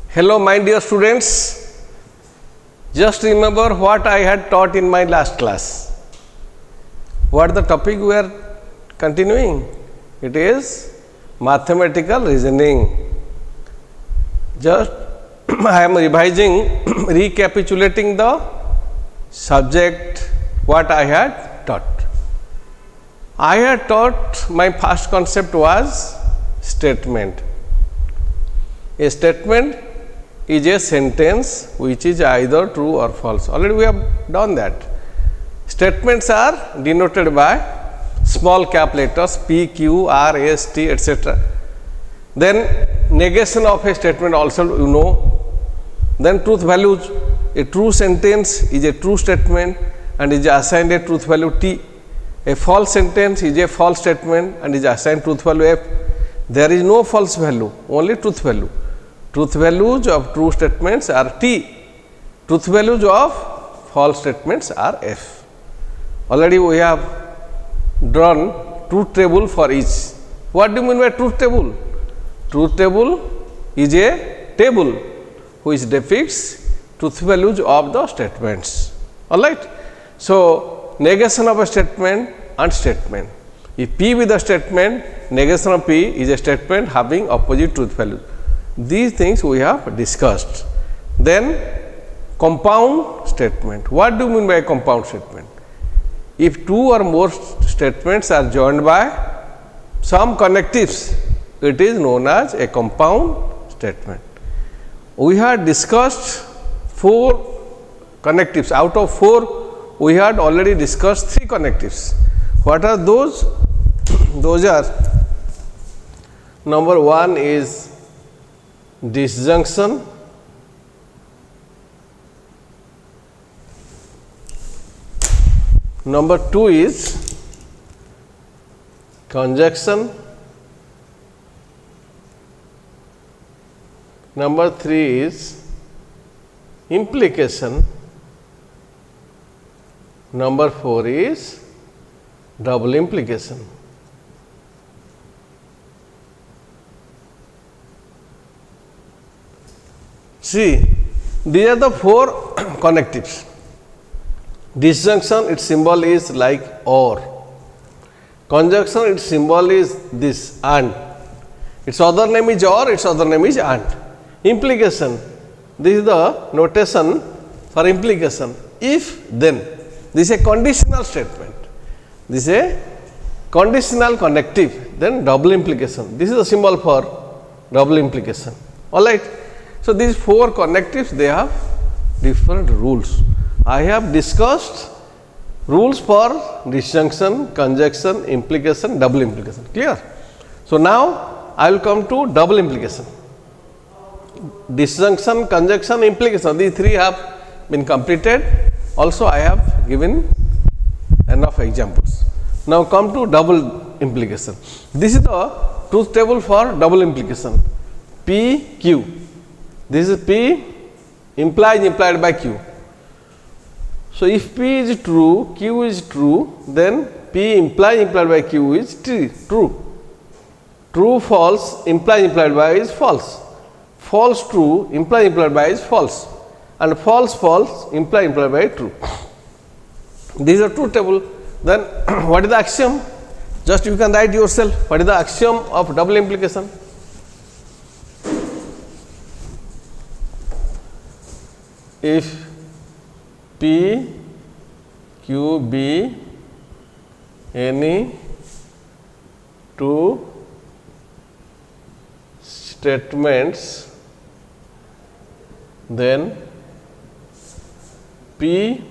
Hello, my dear students. Just remember what I had taught in my last class. What the topic we are continuing? It is mathematical reasoning. Just I am revising, recapitulating the subject what I had taught. I had taught my first concept was statement. A statement is a sentence which is either true or false. Already we have done that. Statements are denoted by small cap letters P, Q, R, S, T, etc. Then negation of a statement also you know. Then truth values. A true sentence is a true statement and is assigned a truth value T. A false sentence is a false statement and is assigned truth value F. There is no false value, only truth value. Truth values of true statements are T. Truth values of false statements are F. Already we have drawn truth table for each. What do you mean by truth table? Truth table is a table which depicts truth values of the statements. Alright. So, negation of a statement and statement. If P with a statement, negation of P is a statement having opposite truth value. These things we have discussed. Then compound statement. What do you mean by compound statement? If two or more statements are joined by some connectives, it is known as a compound statement. We had discussed 4 connectives. Out of 4, we had already discussed 3 connectives. What are those? Those are, number 1 is disjunction, number 2 is conjunction, number 3 is implication, number 4 is double implication. See, these are the 4 connectives. Disjunction, its symbol is like or. Conjunction, its symbol is this and. Its other name is or, its other name is and. Implication, this is the notation for implication. If then, this is a conditional statement. This is a conditional connective, then double implication. This is the symbol for double implication. Alright. So, these 4 connectives, they have different rules. I have discussed rules for disjunction, conjunction, implication, double implication. Clear? So, now I will come to double implication. Disjunction, conjunction, implication, these 3 have been completed. Also, I have given enough examples. Now, come to double implication. This is the truth table for double implication. P, Q. This is P implied by Q. So, if P is true, Q is true, then P implied by Q is true. True, false, implied by is false. False, true, implied by is false. And false, false, implied by true. These are truth table. Then, what is the axiom? Just you can write yourself. What is the axiom of double implication? If P, Q be any 2 statements, then P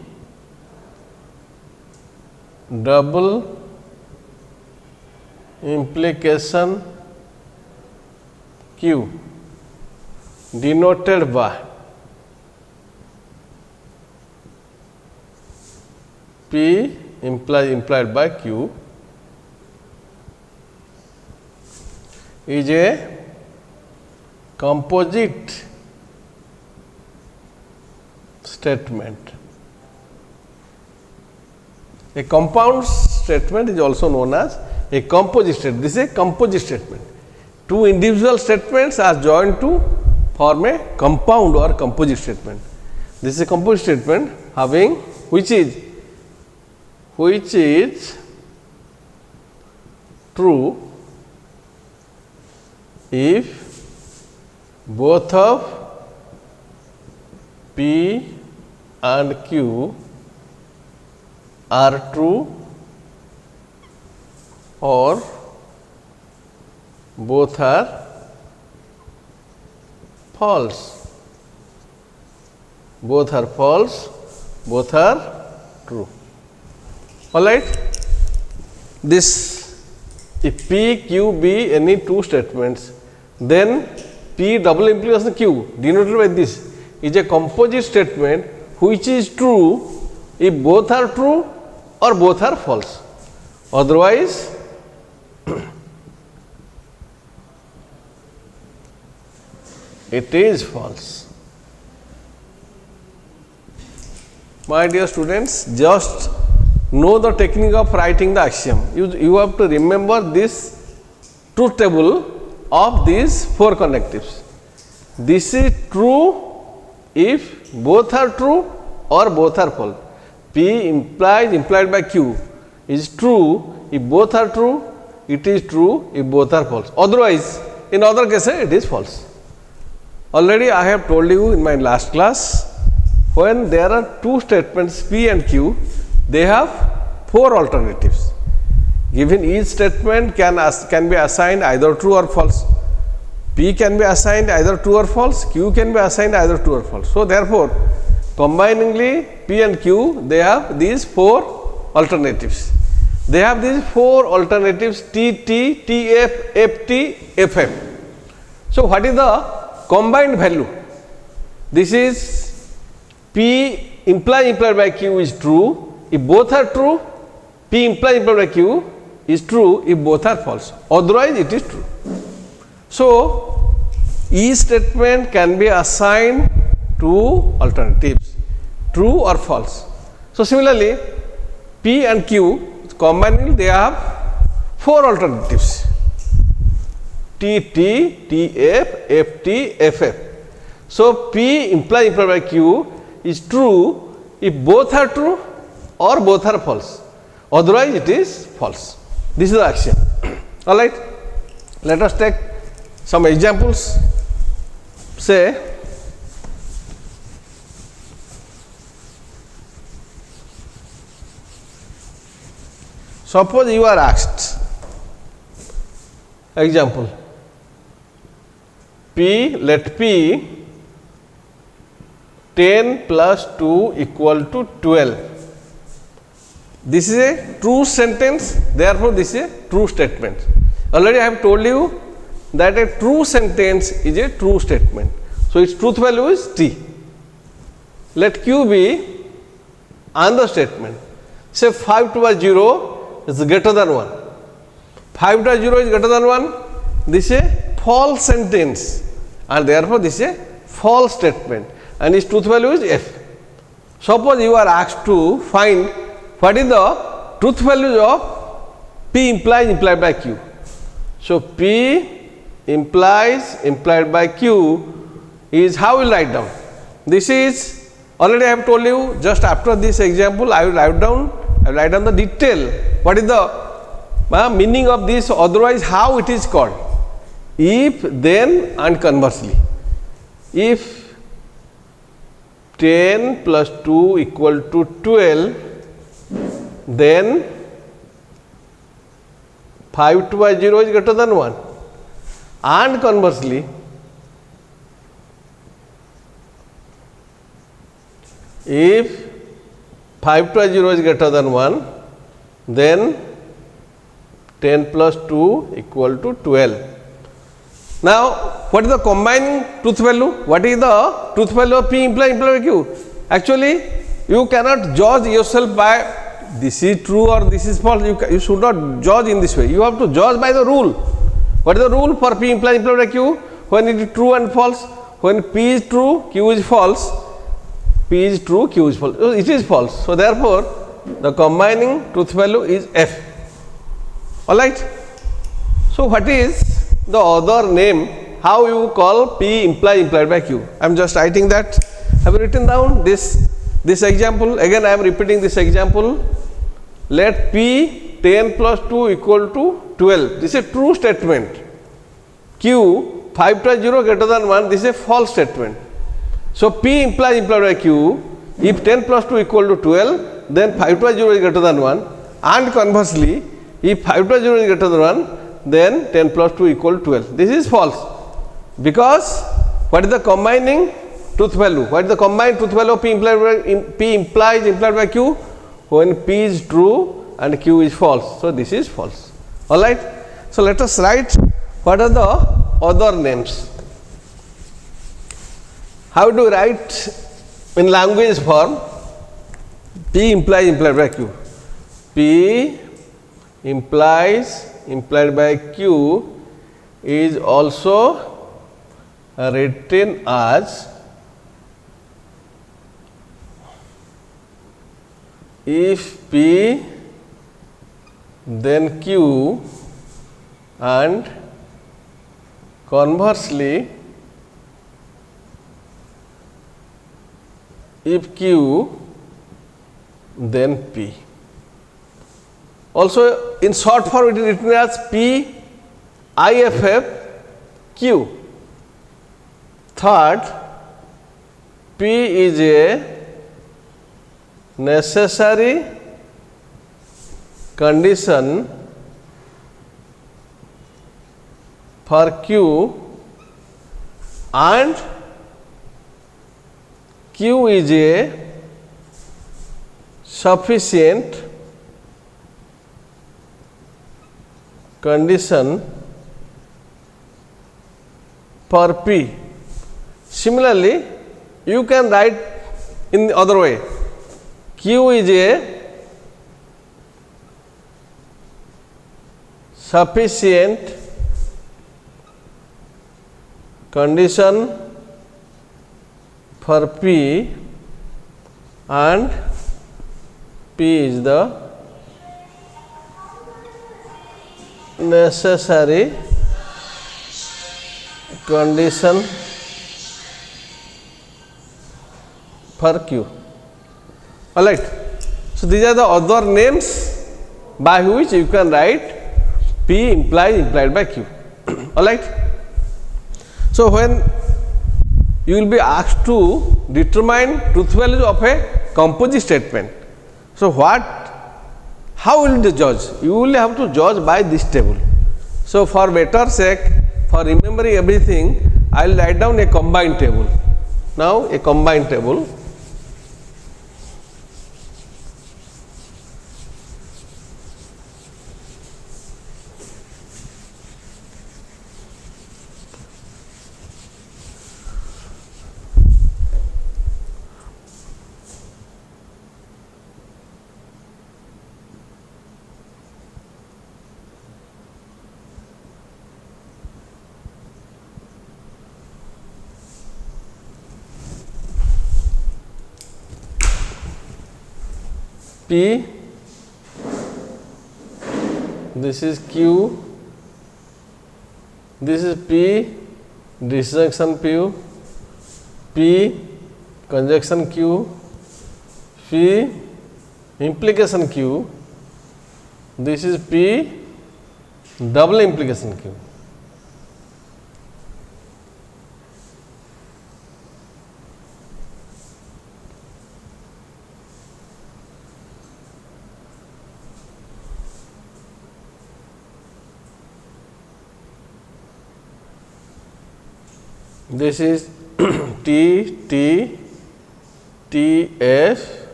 double implication Q denoted by P implied by Q is a composite statement. A compound statement is also known as a composite statement. This is a composite statement. Two individual statements are joined to form a compound or composite statement. This is a composite statement having which is true if both of P and Q are true or both are false. Both are false, both are true. All right. This, if P, Q be any two statements, then P double implication Q denoted by this is a composite statement which is true if both are true or both are false. Otherwise, it is false. My dear students, just know the technique of writing the axiom. You have to remember this truth table of these four connectives. This is true if both are true or both are false. P implied by Q is true if both are true, it is true if both are false. Otherwise, in other cases it is false. Already I have told you in my last class, when there are two statements P and Q, they have four alternatives. Given each statement can be assigned either true or false. P can be assigned either true or false, Q can be assigned either true or false. So, therefore, combiningly P and Q, they have these four alternatives. They have these four alternatives T, F, FT, FF. So, what is the combined value? This is P implied by Q is true if both are true, P implied by Q is true if both are false, otherwise it is true. So, each statement can be assigned two alternatives, true or false. So, similarly, P and Q combined they have four alternatives T, F, FT, FF. So, P implied by Q is true if both are true or both are false, otherwise it is false. This is the axiom. All right. Let us take some examples. Say, suppose you are asked, example, let P 10 plus 2 equal to 12. This is a true sentence, therefore, this is a true statement. Already I have told you that a true sentence is a true statement. So, its truth value is T. Let Q be another statement. Say 5 to 0 is greater than 1. 5 to 0 is greater than 1. This is a false sentence and therefore, this is a false statement and its truth value is F. Suppose you are asked to find what is the truth value of P implied by Q. So, P implied by Q is how we will write down. This is already I have told you, just after this example I will write down the detail. What is the meaning of this, otherwise how it is called. If, then and conversely. If 10 plus 2 equal to 12, then 5 to 0 is greater than 1 and conversely if 5 to 0 is greater than 1, then 10 plus 2 equal to 12. Now, what is the combining truth value? What is the truth value of P implied by Q? Actually, you cannot judge yourself by this is true or this is false. You should not judge in this way. You have to judge by the rule. What is the rule for P implied by Q? When it is true and false. When P is true, Q is false. P is true, Q is false. It is false. So, therefore, the combining truth value is F. All right. So, what is the other name how you call P implied by Q. I am just writing that. Have you written down this example? Again I am repeating this example. Let P 10 plus 2 equal to 12. This is a true statement. Q 5 plus 0 greater than 1. This is a false statement. So P implied by Q. If 10 plus 2 equal to 12, then 5 plus 0 is greater than 1. And conversely, if 5 plus 0 is greater than 1, then 10 plus 2 equal to 12. This is false. Because what is the combining truth value? What is the combined truth value of P implied by Q? When P is true and Q is false. So this is false. Alright. So let us write what are the other names. How do you write in language form P implied by Q? P implied by Q is also written as if P then Q and conversely if Q then P. Also in short form it is written as P IFF Q. Third, P is a necessary condition for Q and Q is a sufficient condition for P. Similarly, you can write in the other way. Q is a sufficient condition for P and P is the necessary condition for Q. Alright. So these are the other names by which you can write P implied by Q. Alright. So when you will be asked to determine truth value of a composite statement. So how will you judge? You will have to judge by this table. So for better sake, for remembering everything, I will write down a combined table. Now a combined table. P, this is Q, this is P, disjunction P, conjunction Q, P, implication Q, this is P, double implication Q. This is T, F,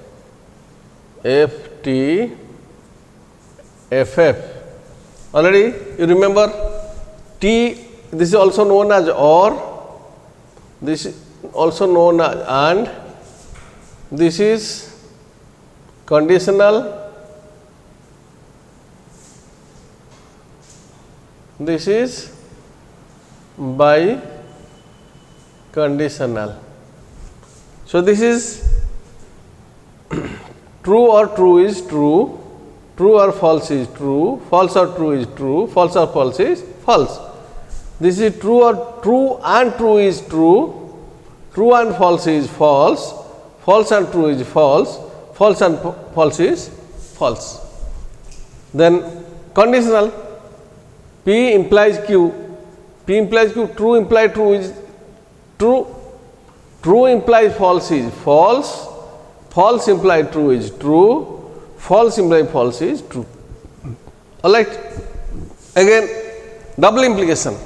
T, FF. Already you remember T, this is also known as OR, this is also known as AND, this is conditional, this is biconditional. So this is true or true is true, true or false is true, false or true is true, false or false is false. This is true or true and true is true, true and false is false, false and true is false, false and false is false. Then conditional, P implies Q, P implies Q, true implies true is true, true implies false is false, false implies true is true, false implies false is true. All right. Again, double implication.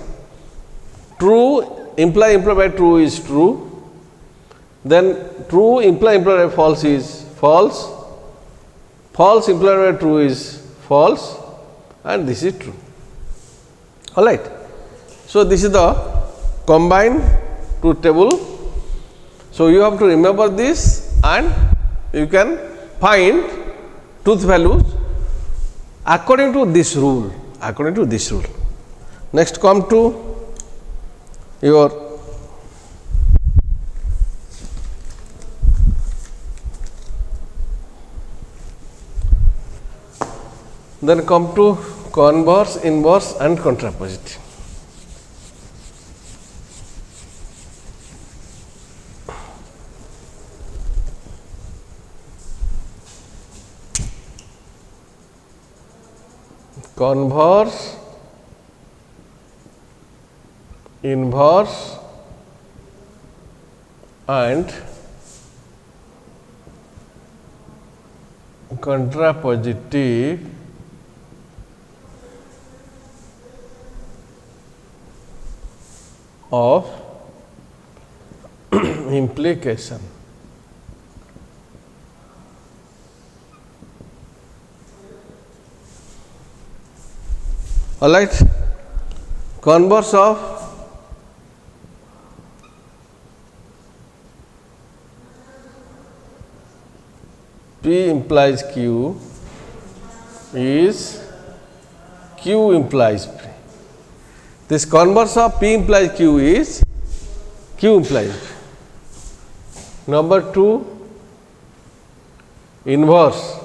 True implied by true is true, then true implied by false is false, false implied by true is false, and this is true. All right. So, this is the combined truth table. So, you have to remember this and you can find truth values according to this rule, Next, come to your then come to converse, inverse and contrapositive. Converse, inverse and contrapositive of implication. All right. Converse of P implies Q is Q implies P. This converse of P implies Q is Q implies P. Number 2, inverse.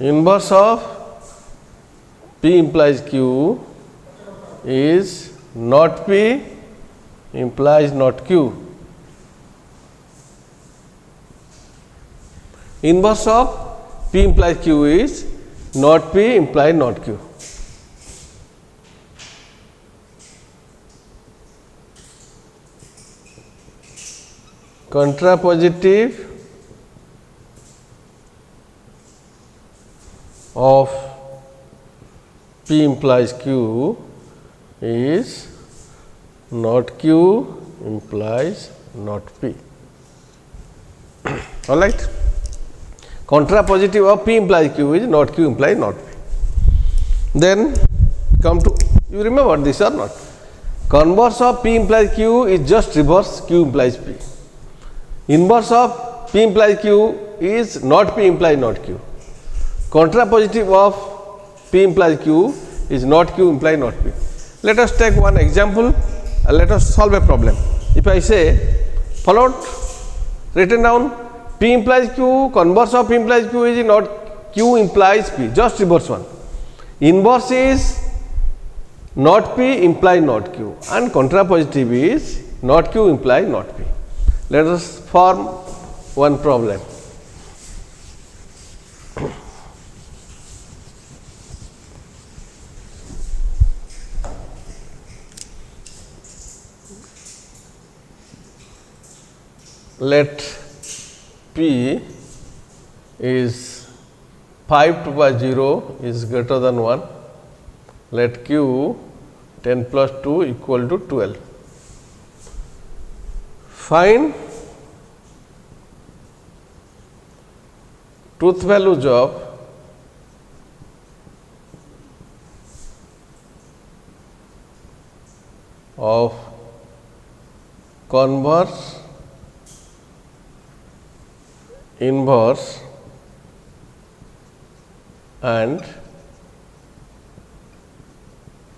Inverse of P implies Q is not P implies not Q. Inverse of P implies Q is not P implies not Q. Contrapositive of P implies Q is not Q implies not P. All right. Contrapositive of P implies Q is not Q implies not P. Then come to, you remember this or not? Converse of P implies Q is just reverse Q implies P. Inverse of P implies Q is not P implies not Q. Contrapositive of P implies Q is not Q implies not P. Let us take one example and let us solve a problem. If I say followed, written down, P implies Q, converse of P implies Q is not Q implies P, just reverse one. Inverse is not P implies not Q and contrapositive is not Q implies not P. Let us form one problem. Let P is 5 to by 0 is greater than 1. Let Q 10 plus 2 equal to 12. Find truth values of converse, inverse and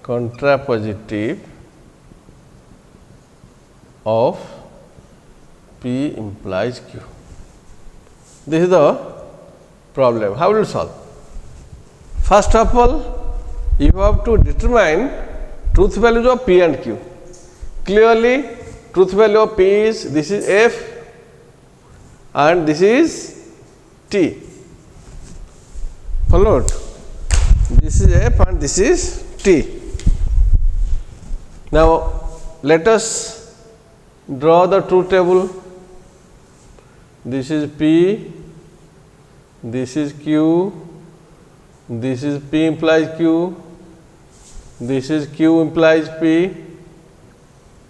contrapositive of P implies Q. This is the problem. How will you solve? First of all, you have to determine truth values of P and Q. Clearly, truth value of P is, this is F and this is T. Followed? This is F and this is T. Now, let us draw the truth table. This is P, this is Q, this is P implies Q, this is Q implies P,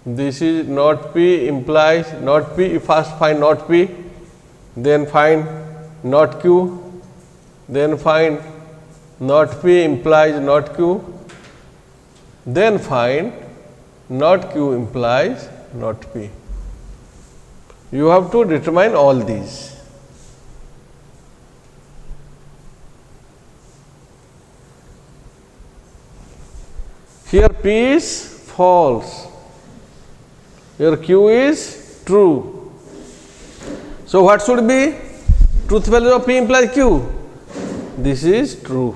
this is not P implies not P. You first find not P, then find not Q, then find not P implies not Q, then find not Q implies not P. You have to determine all these. Here P is false, here Q is true. So, what should be truth value of P implies Q? This is true.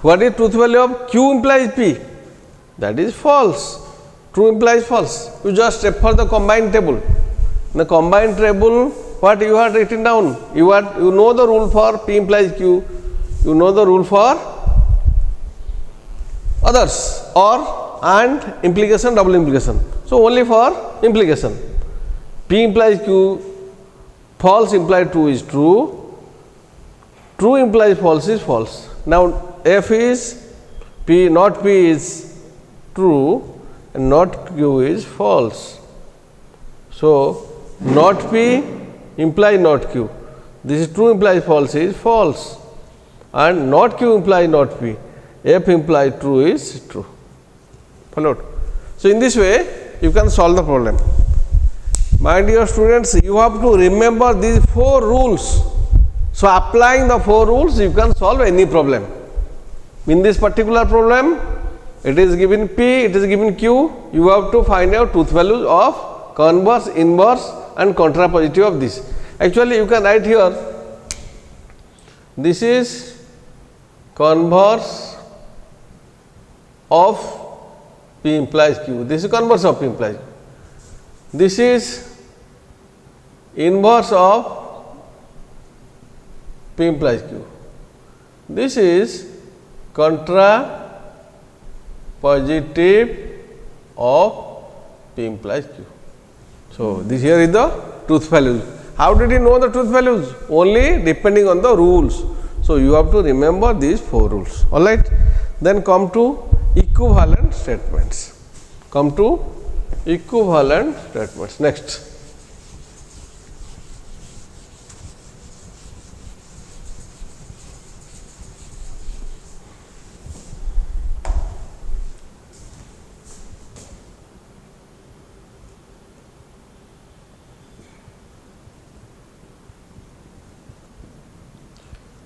What is truth value of Q implies P? That is false. True implies false. You just refer the combined table. In the combined table, what you have written down? You know the rule for P implies Q. You know the rule for others or and implication, double implication. So, only for implication. P implies Q, false implies true is true, true implies false is false. Now, F is P, not P is true and not Q is false. So, not P implies not Q. This is true implies false is false and not Q implies not P. F implies true is true. Followed? So, in this way you can solve the problem. My dear students, you have to remember these 4 rules. So, applying the 4 rules you can solve any problem. In this particular problem, it is given P, it is given Q, you have to find out truth values of converse, inverse and contrapositive of this. Actually, you can write here, this is converse of P implies Q, this is converse of P implies Q. This is inverse of P implies Q. This is contrapositive of P implies Q. So, this here is the truth values. How did you know the truth values? Only depending on the rules. So, you have to remember these 4 rules. Alright. Then come to equivalent statements. Come to equivalent statements. Next.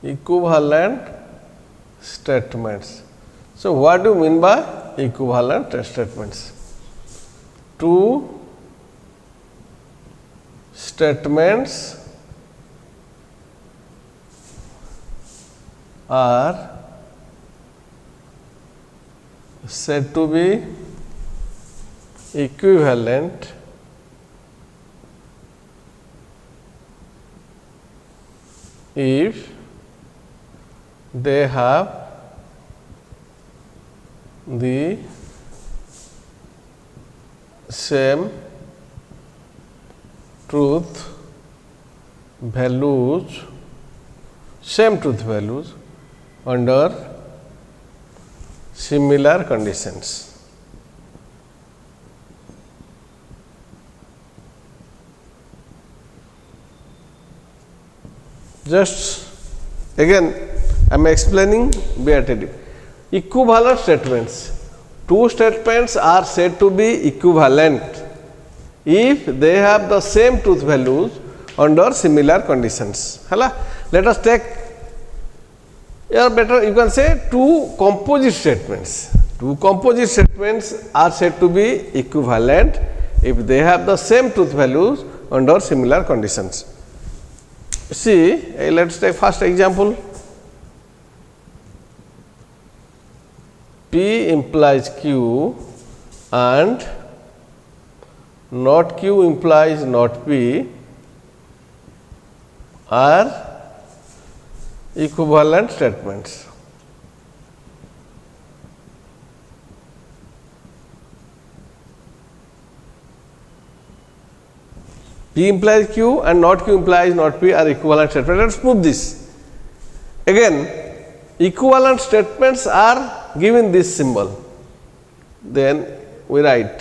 Equivalent statements. So, what do you mean by equivalent statements? 2 statements are said to be equivalent if they have the same truth values, under similar conditions. Just again I am explaining, be attentive. Equivalent statements. 2 statements are said to be equivalent if they have the same truth values under similar conditions. Let us take, here better you can say 2 composite statements. 2 composite statements are said to be equivalent if they have the same truth values under similar conditions. See, let us take first example. P implies Q and not Q implies not P are equivalent statements. P implies Q and not Q implies not P are equivalent statements. Let us prove this. Again, equivalent statements are given this symbol. Then we write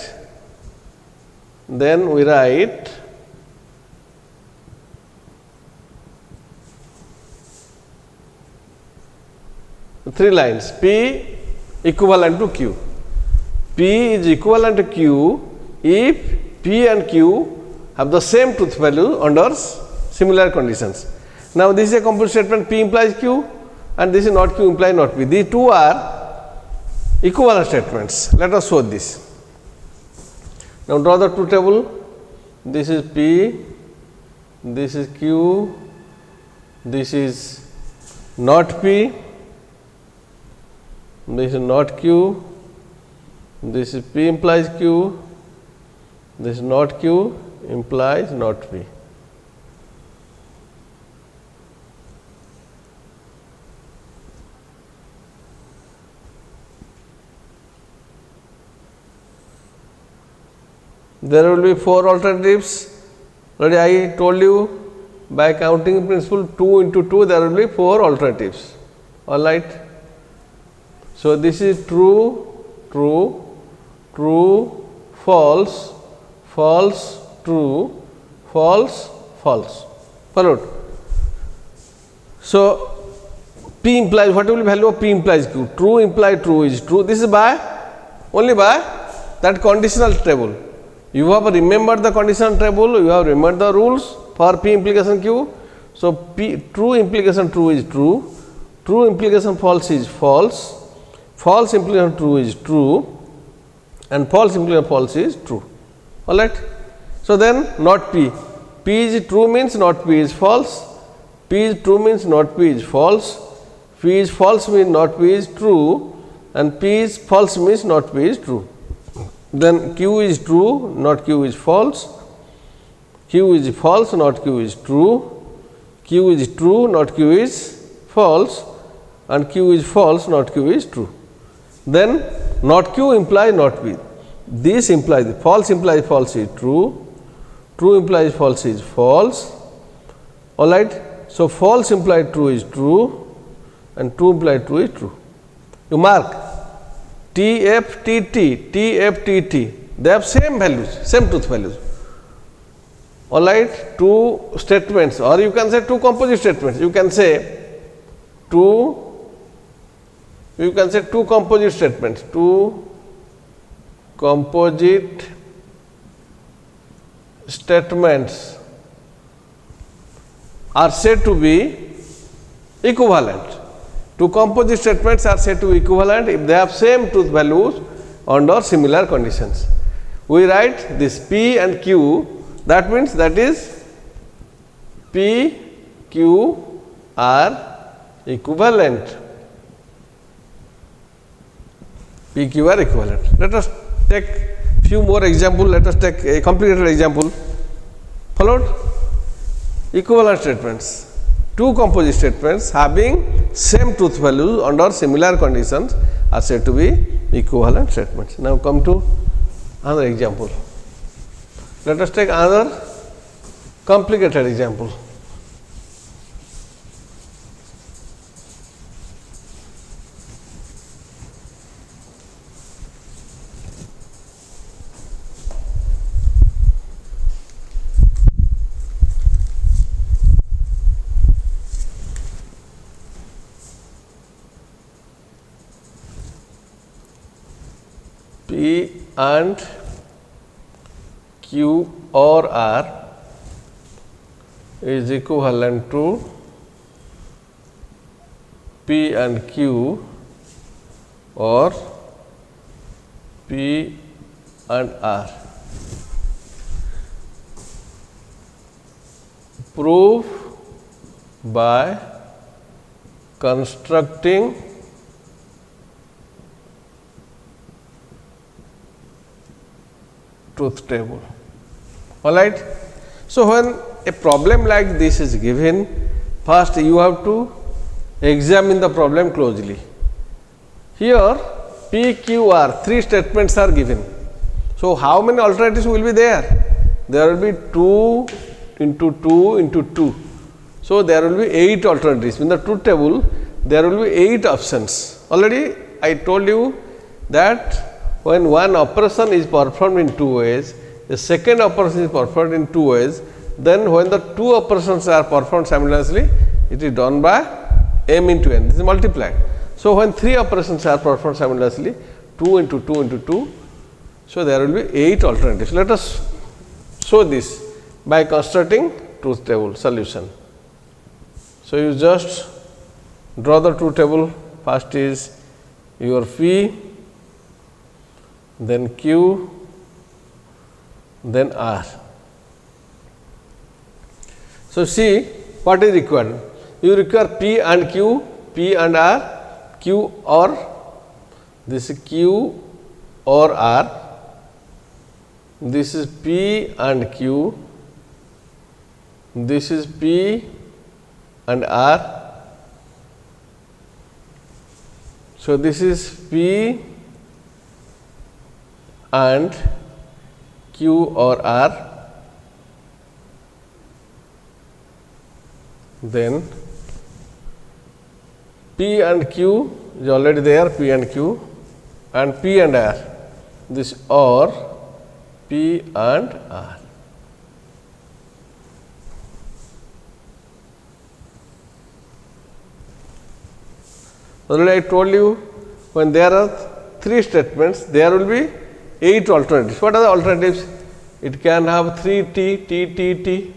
3 lines. P equivalent to Q. P is equivalent to Q if P and Q have the same truth value under similar conditions. Now, this is a complete statement, P implies Q and this is not Q implies not P. These two are equivalent statements. Let us show this. Now, draw the truth table. This is P, this is Q, this is not P, this is not Q, this is P implies Q, this is not Q implies not P. There will be 4 alternatives. Already I told you by counting principle 2 into 2 there will be 4 alternatives. All right. So, this is true, true, true, false, false, true, false, false. Followed. So, P implies, what will be value of P implies Q? True implies true is true. This is by only by that conditional table. You have remembered the conditional table, you have remembered the rules for P implication Q. So, P true implication true is true, true implication false is false, false implication true is true and false implication false is true. All right. So, then not P. P is true means not P is false, P is true means not P is false, P is false means not P is true and P is false means not P is true. Then Q is true, not Q is false, Q is false, not Q is true, Q is true, not Q is false and Q is false, not Q is true. Then not Q implies not P. This implies false false is true, true implies false is false. All right. So, false implies true is true and true implies true is true. You mark TFTT, TFTT, they have same values, same truth values. All right, 2 statements or you can say 2 composite statements. You can say 2 composite statements, 2 composite statements are said to be equivalent. 2 composite statements are said to be equivalent if they have same truth values under similar conditions. We write this P and Q, that means that is P, Q are equivalent. P, Q are equivalent. Let us take few more examples. Let us take a complicated example. Followed? Equivalent statements. 2 composite statements having same truth values under similar conditions are said to be equivalent statements. Now, come to another example. Let us take another complicated example. P and Q or R is equivalent to P and Q or P and R. Prove by constructing truth table. Alright. So, when a problem like this is given, first you have to examine the problem closely. Here P, Q, R, 3 statements are given. So, how many alternatives will be there? There will be 2 into 2 into 2. So, there will be 8 alternatives. In the truth table, there will be 8 options. Already I told you that when one operation is performed in 2 ways, the second operation is performed in 2 ways, then when the 2 operations are performed simultaneously, it is done by m into n, this is multiplied. So, when 3 operations are performed simultaneously, 2 into 2 into 2, so there will be 8 alternatives. Let us show this by constructing truth table solution. So, you just draw the truth table. First is your P, then Q, then R. So, see what is required. You require P and Q, P and R, Q or this is Q or R, this is P and Q, this is P and R. So, this is P and Q or R, then P and Q is already there, P and Q, and P and R, this or P and R. Already I told you, when there are 3 statements, there will be 8 alternatives. What are the alternatives? It can have 3T, T,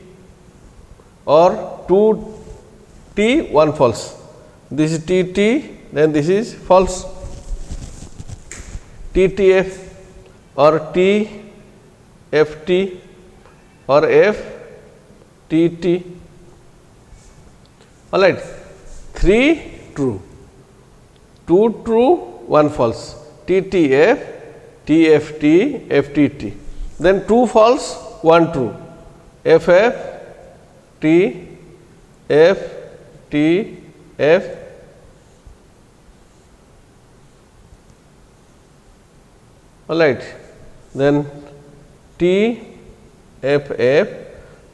or 2T, 1 false. This is TT, then this is false. TTF or TFT or FTT. Alright, 3 true, 2 true, 1 false. TTF, TFT, FTT. Then 2 false, 1 true. FF, T, F, T, F. Alright, then T, F, F,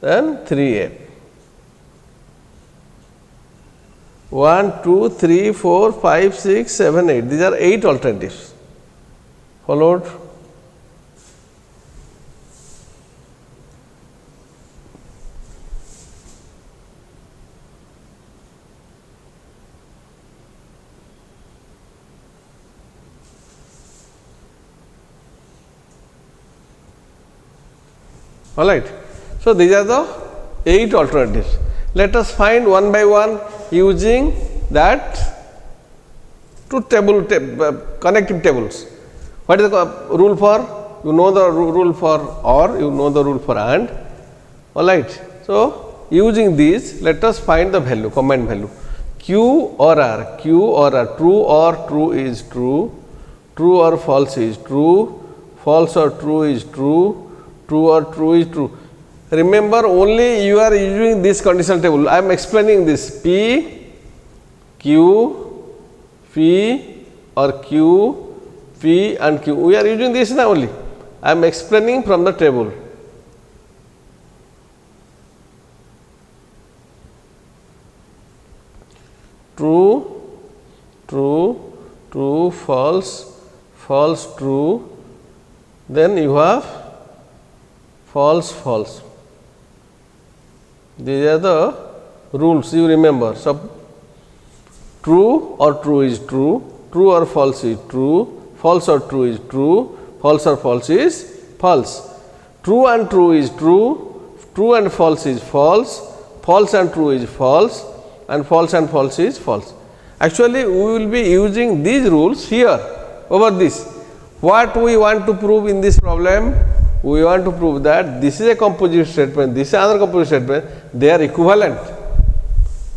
then 3F. 1, 2, 3, 4, 5, 6, 7, 8. These are 8 alternatives. Followed. Alright. So, these are the 8 alternatives. Let us find one by one using that truth table, connective tables. What is the rule for? You know the rule for or, you know the rule for and. Alright. So, using these, let us find the value, combined value. Q or R, Q or R, true or true is true, true or false is true, false or true is true, true or true is true. Remember, only you are using this conditional table. I am explaining this P, Q, P or Q, P and Q. We are using this now only. I am explaining from the table. True, true, true, false, false, true. Then you have false, false. These are the rules you remember. So, true or true is true, true or false is true, false or true is true, false or false is false. True and true is true, true and false is false, false and true is false, and false and false is false. Actually, we will be using these rules here over this. What we want to prove in this problem? We want to prove that this is a composite statement, this is another composite statement, they are equivalent.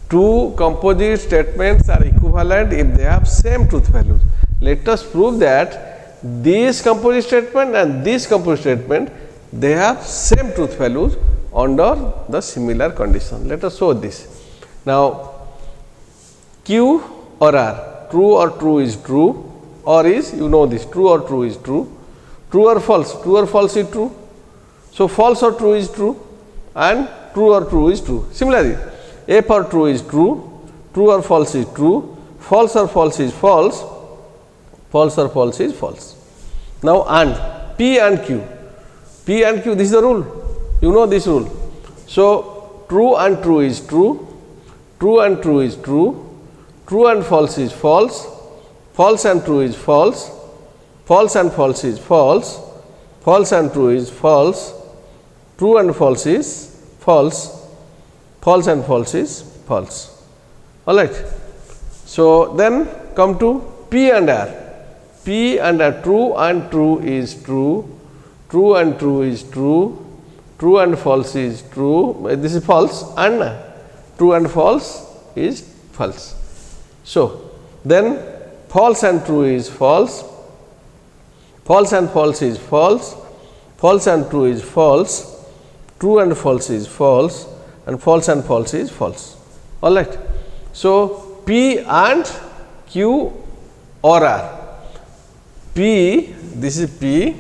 2 composite statements are equivalent if they have same truth values. Let us prove that this composite statement and this composite statement, they have same truth values under the similar condition. Let us show this. Now, Q or R, true or true is true, or is, you know this, true or true is true, true or false is true. So, false or true is true and true or true is true. Similarly, F or true is true, true or false is true, false or false is false, false or false is false. Now, and P and Q, this is the rule, you know this rule. So, true and true is true, true and true is true, true and false is false, false and true is false, false and false is false, false and true is false, true and false is false, false and false is false. All right. So, then come to P and R. P and R, true and true is true, true and true is true, true and false is true, this is false, and true and false is false. So, then false and true is false, false and false is false, false and true is false, true and false is false, and false and false is false. All right. So, P and Q or R. P, this is P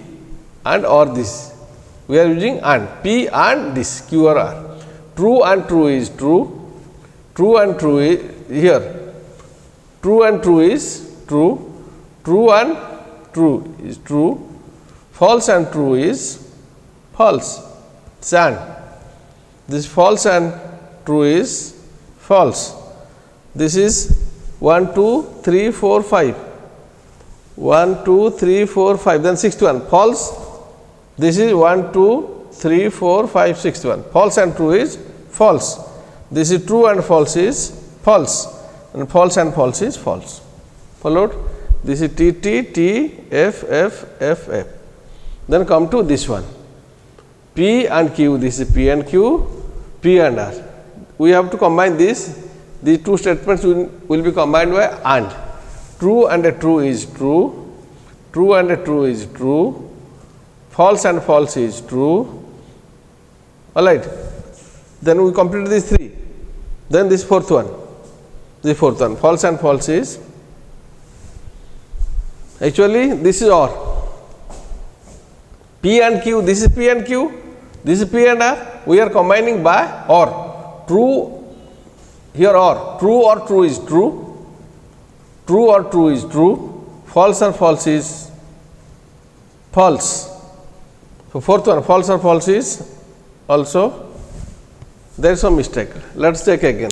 and or this. We are using and, P and this, Q or R. True and true is true, true and true is here, true and true is true, true and true is true, false and true is false. And this false and true is false. This is 1, 2, 3, 4, 5. 1, 2, 3, 4, 5, then 6 to 1, false. This is 1, 2, 3, 4, 5, 6 to 1. False and true is false. This is true and false is false, and false and false is false. Followed? This is T, T, T, F, F, F, F. Then come to this one. P and Q, this is P and Q, P and R. We have to combine this. These two statements will be combined by and. True and a true is true, true and a true is true, false and false is true. All right. Then we complete these three. Then this fourth one, false and false is, actually this is OR. P and Q, this is P and Q, this is P and R. We are combining by OR. True, here OR, true or true is true, true or true is true, false or false is false. So, fourth one, false or false is also, there is some mistake. Let us check again.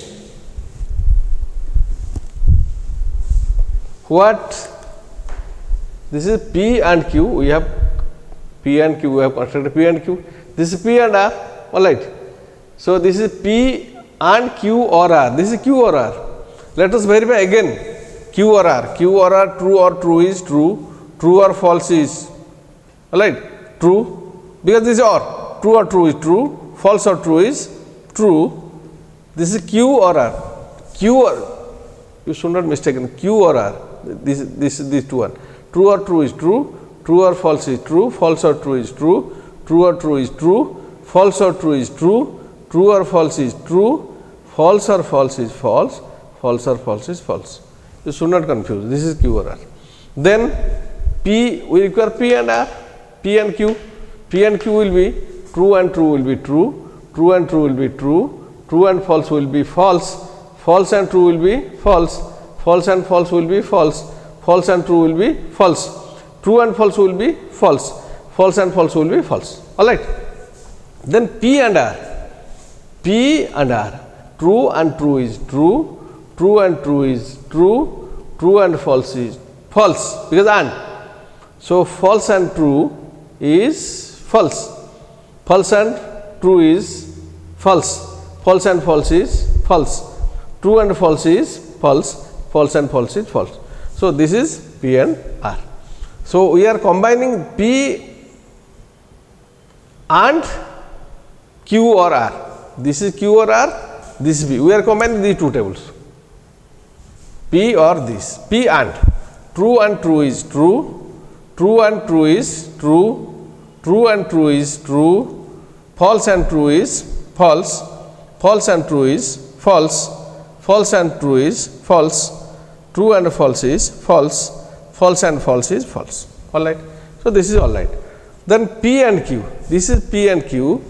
What? This is P and Q, we have P and Q, we have constructed P and Q. This is P and R, all right. So, this is P and Q or R, this is Q or R. Let us verify again. Q or R, true or true is true, true or false is, all right, true, because this is OR, true or true is true, false or true is true. This is Q or R, Q or, you should not mistake, Q or R, this two one, true or true is true, true or false is true, false or true is true, true or true is true, false or true is true, true or false is true, false or false is false, false or false is false. You should not confuse, this is Q or R. Then P, we require P and R, P and Q. P and Q will be true and true will be true, true and true will be true, true and false will be false, false and true will be false, false and false will be false, false and true will be false, true and false will be false, false and false will be false. All right. Then P and R, true and true is true, true and true is true, true and false is false, because and. So, false and true is false, false and true is false, false and false is false, true and false is false, false and false is false. So, this is P and R. So, we are combining P and Q or R. This is Q or R, this is P. We are combining these two tables. P or this, P and true is true, true and true is true, true and true is true, false and true is false, false and true is false, false and true is false, true and false is false, false and false is false. All right. So, this is all right. Then P and Q, this is P and Q,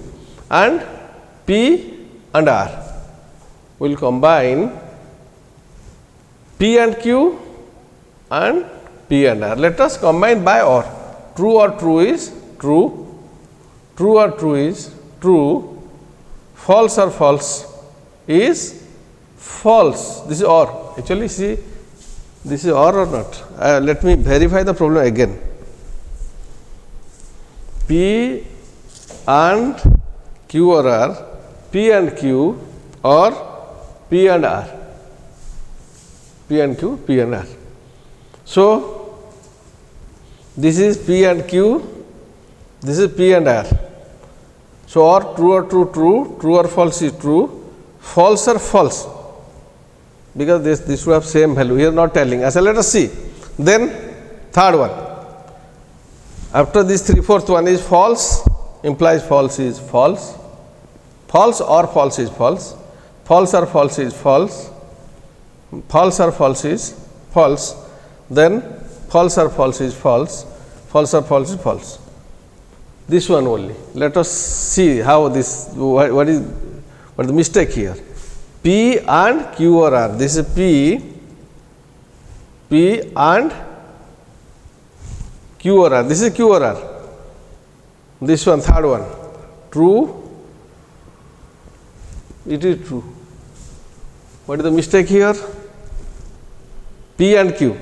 and P and R. We will combine P and Q and P and R. Let us combine by OR. True is true, true or true is true, false or false is false. This is OR. Actually, see, this is OR or not. Let me verify the problem again. P and Q or R, P and Q or P and R, P and Q, P and R. So, this is P and Q, this is P and R. So, or true, true or false is true, false or false, because this should have same value, here not telling. So, let us see. Then third one. After this 3/4 one is false, implies false is false, false or false is false, false or false is false, false or false is false, then false or false is false, false or false is false. This one only. Let us see how this, what is the mistake here. P and Q or R. This is P and Q or R. This is Q or R. This one, third one, true, it is true. What is the mistake here? P and Q.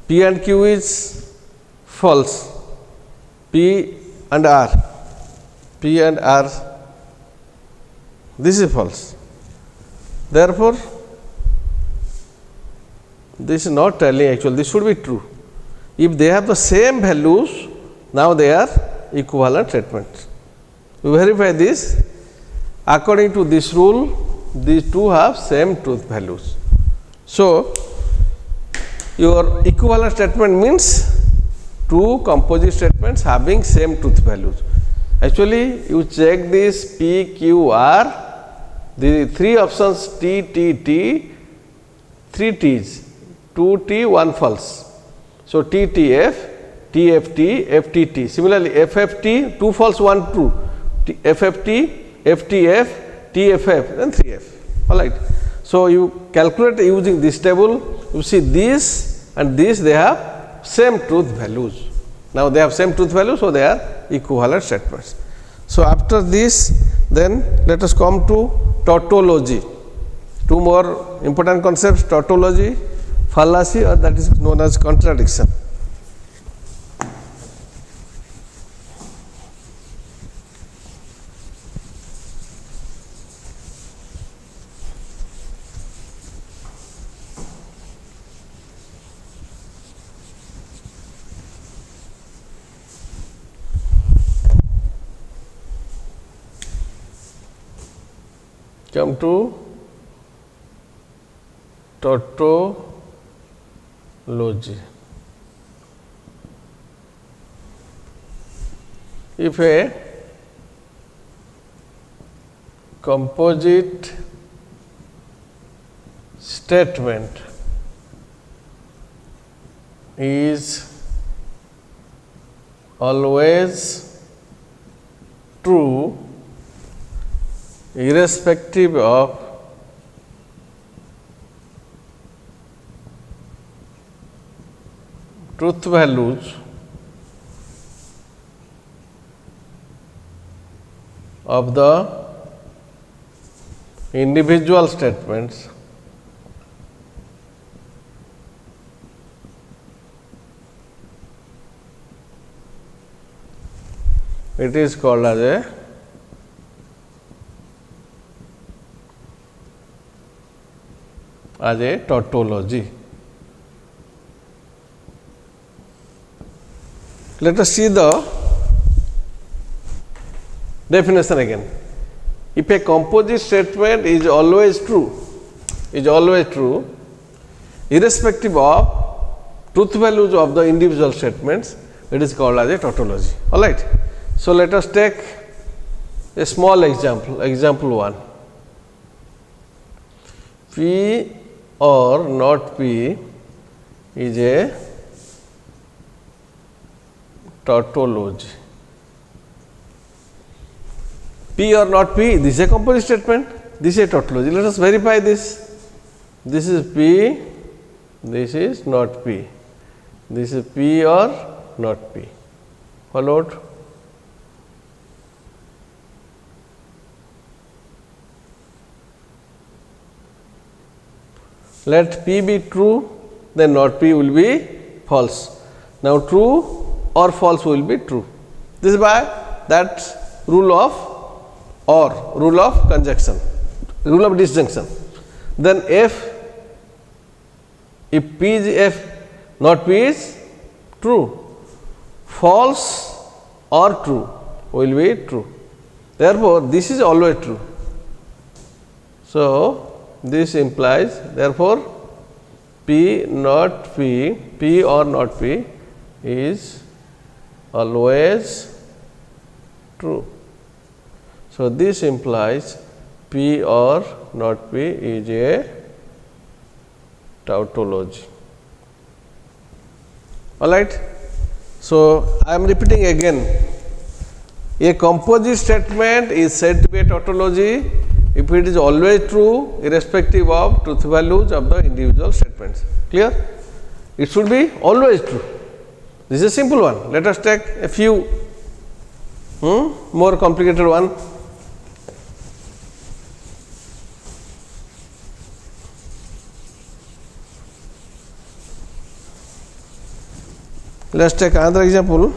P and Q is false. P and R. P and R. This is false. Therefore, this is not telling actually, this should be true. If they have the same values, now they are equivalent statements. We verify this. According to this rule, these two have same truth values. So, your equivalent statement means two composite statements having same truth values. Actually, you check this P, Q, R, the three options T, T, T, three T's, 2 T, 1 false. So, T, T, F, T, F, T, F, T, T. Similarly, F, F, T, 2 false, 1 true, F, F, T, F, T, F, T, F, F, then 3 F. All right. So, you calculate using this table, you see this and this, they have same truth values. Now, they have same truth values, so they are equivalent statements. So, after this, then let us come to tautology. Two more important concepts, tautology, fallacy, or that is known as contradiction. Come to tautology. If a composite statement is always true irrespective of truth values of the individual statements, it is called as a tautology. Let us see the definition again. If a composite statement is always true, irrespective of truth values of the individual statements, it is called as a tautology. All right. So, let us take a small example, example 1. P or not P is a tautology. P or not P, this is a composite statement, this is a tautology. Let us verify this. This is P, this is not P. This is P or not P. Followed? Let P be true, then not P will be false. Now, true or false will be true. This is by that rule of or, rule of conjunction, rule of disjunction. Then if P is F, not P is true, false or true will be true. Therefore, this is always true. So, this implies, therefore, P not P, P or not P is always true. So, this implies P or not P is a tautology. All right. So, I am repeating again, a composite statement is said to be a tautology if it is always true irrespective of truth values of the individual statements. Clear? It should be always true. This is a simple one. Let us take a few more complicated one. Let us take another example.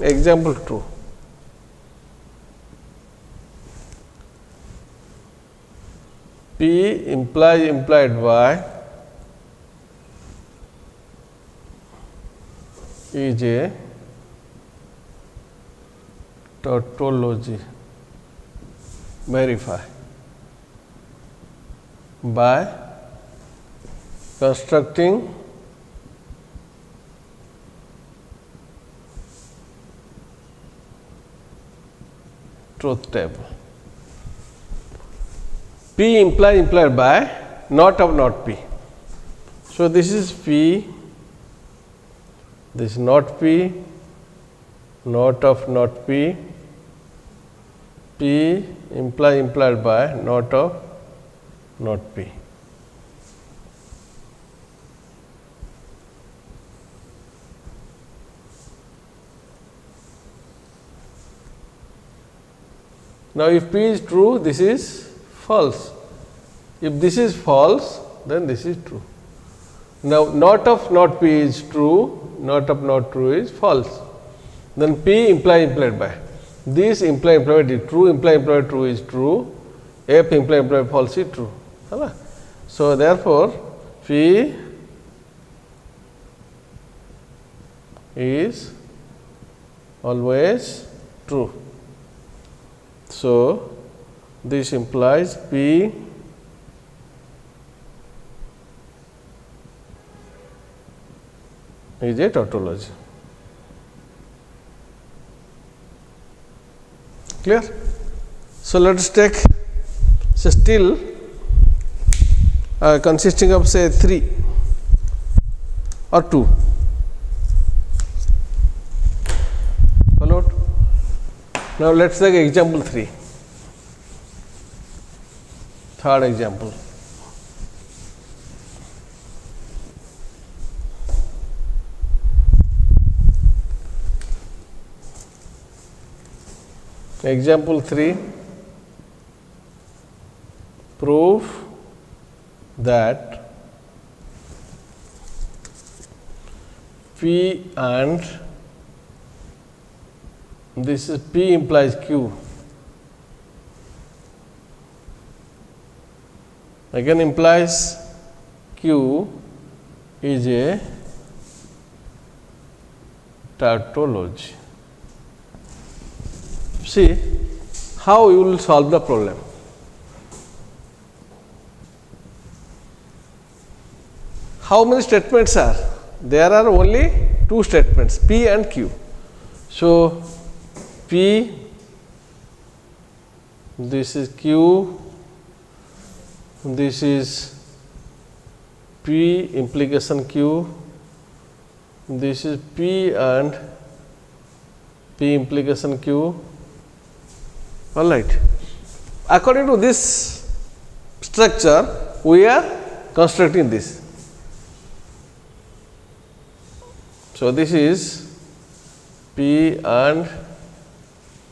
Example 2. P implied by is a tautology. Verify by constructing truth table. P implied by not of not P. So, this is P, this is not P, not of not P, P implied by not of not P. Now, if P is true, this is false. If this is false, then this is true. Now, not of not P is true, not of not true is false. Then P implied by. This implied is true, implied true is true, F implied false is true. So, therefore, P is always true. So, this implies P is a tautology. Clear? So, let us take still consisting of say 3 or 2. Followed? Now, let us take example 3, third example. Example 3, prove that P and this is P implies Q, again implies Q is a tautology. See how you will solve the problem. How many statements are? There are only two statements, P and Q. So, P, this is Q, this is P implication Q, this is P and P implication Q. All right. According to this structure, we are constructing this. So, this is P and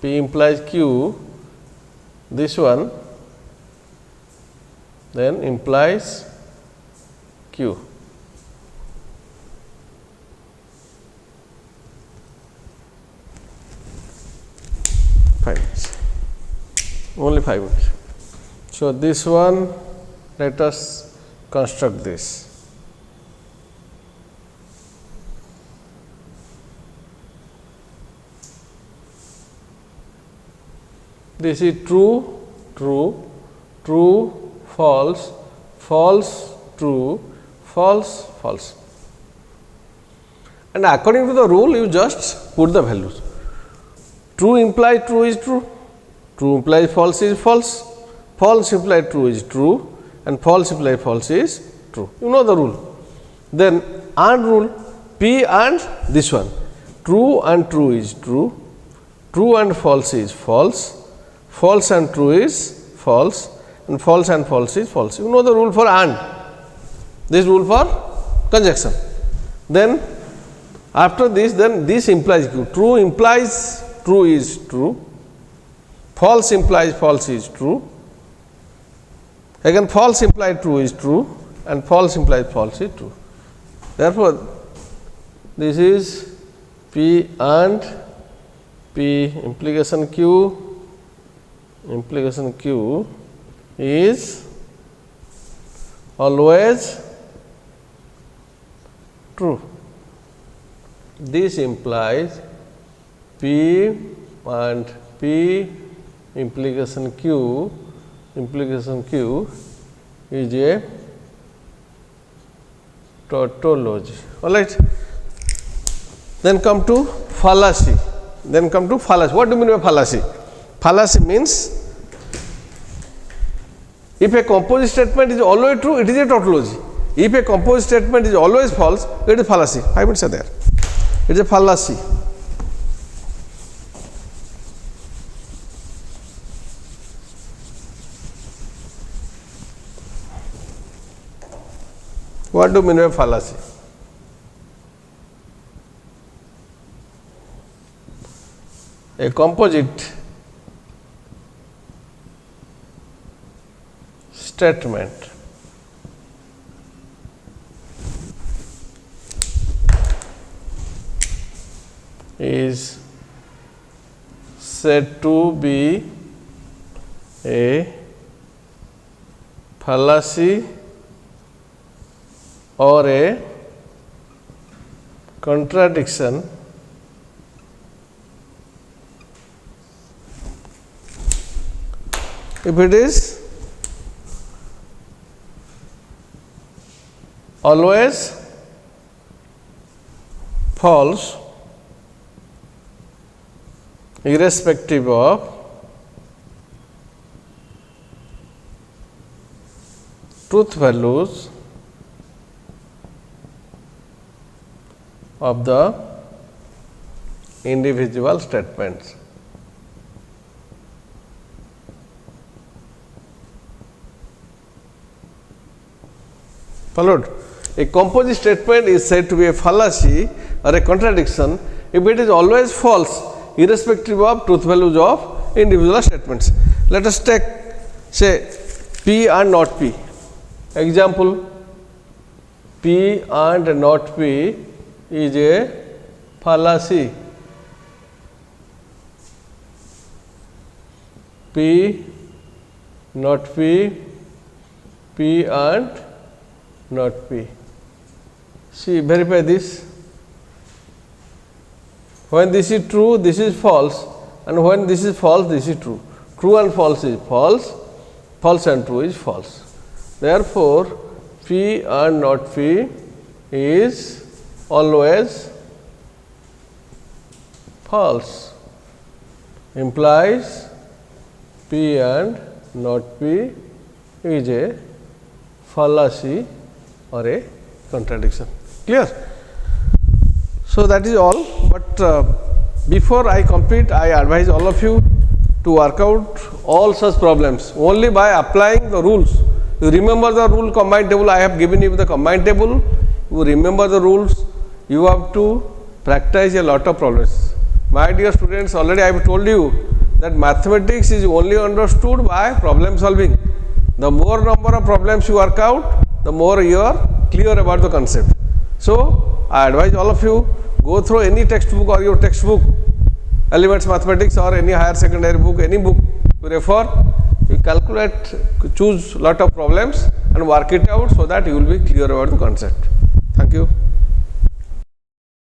P implies Q, this one then implies Q. Only 5 minutes. So, this one, let us construct this. This is true, true, true, false, false, true, false, false. And according to the rule, you just put the values. True implies true is true, true implies false is false, false implies true is true, and false implies false is true. You know the rule. Then AND rule, P and this one, true and true is true, true and false is false, false and true is false, and false and false is false. You know the rule for AND, this rule for conjunction. Then after this, then this implies Q. True implies true is true, false implies false is true, again false implies true is true, and false implies false is true. Therefore, this is P and P implication Q is always true. This implies P and P implication Q is a tautology. All right. Then come to fallacy. What do you mean by fallacy? Fallacy means if a composite statement is always true, it is a tautology. If a composite statement is always false, it is fallacy. 5 minutes are there. It is a fallacy. What do you mean by fallacy? A composite statement is said to be a fallacy or a contradiction if it is always false irrespective of truth values of the individual statements. Followed? A composite statement is said to be a fallacy or a contradiction if it is always false irrespective of truth values of individual statements. Let us take say P and not P. Example, P and not P is a fallacy. P not P, P and not P. See, verify this. When this is true, this is false, and when this is false, this is true. True and false is false, false and true is false. Therefore, P and not P is always false, implies P and not P is a fallacy or a contradiction. Clear? So, that is all, but before I complete, I advise all of you to work out all such problems only by applying the rules. You remember the rule combined table, I have given you the combined table, you remember the rules, you have to practice a lot of problems. My dear students, already I have told you that mathematics is only understood by problem solving. The more number of problems you work out, the more you are clear about the concept. So, I advise all of you, go through any textbook or your textbook, Elements Mathematics or any higher secondary book, any book you refer, you calculate, choose lot of problems and work it out so that you will be clear about the concept. Thank you.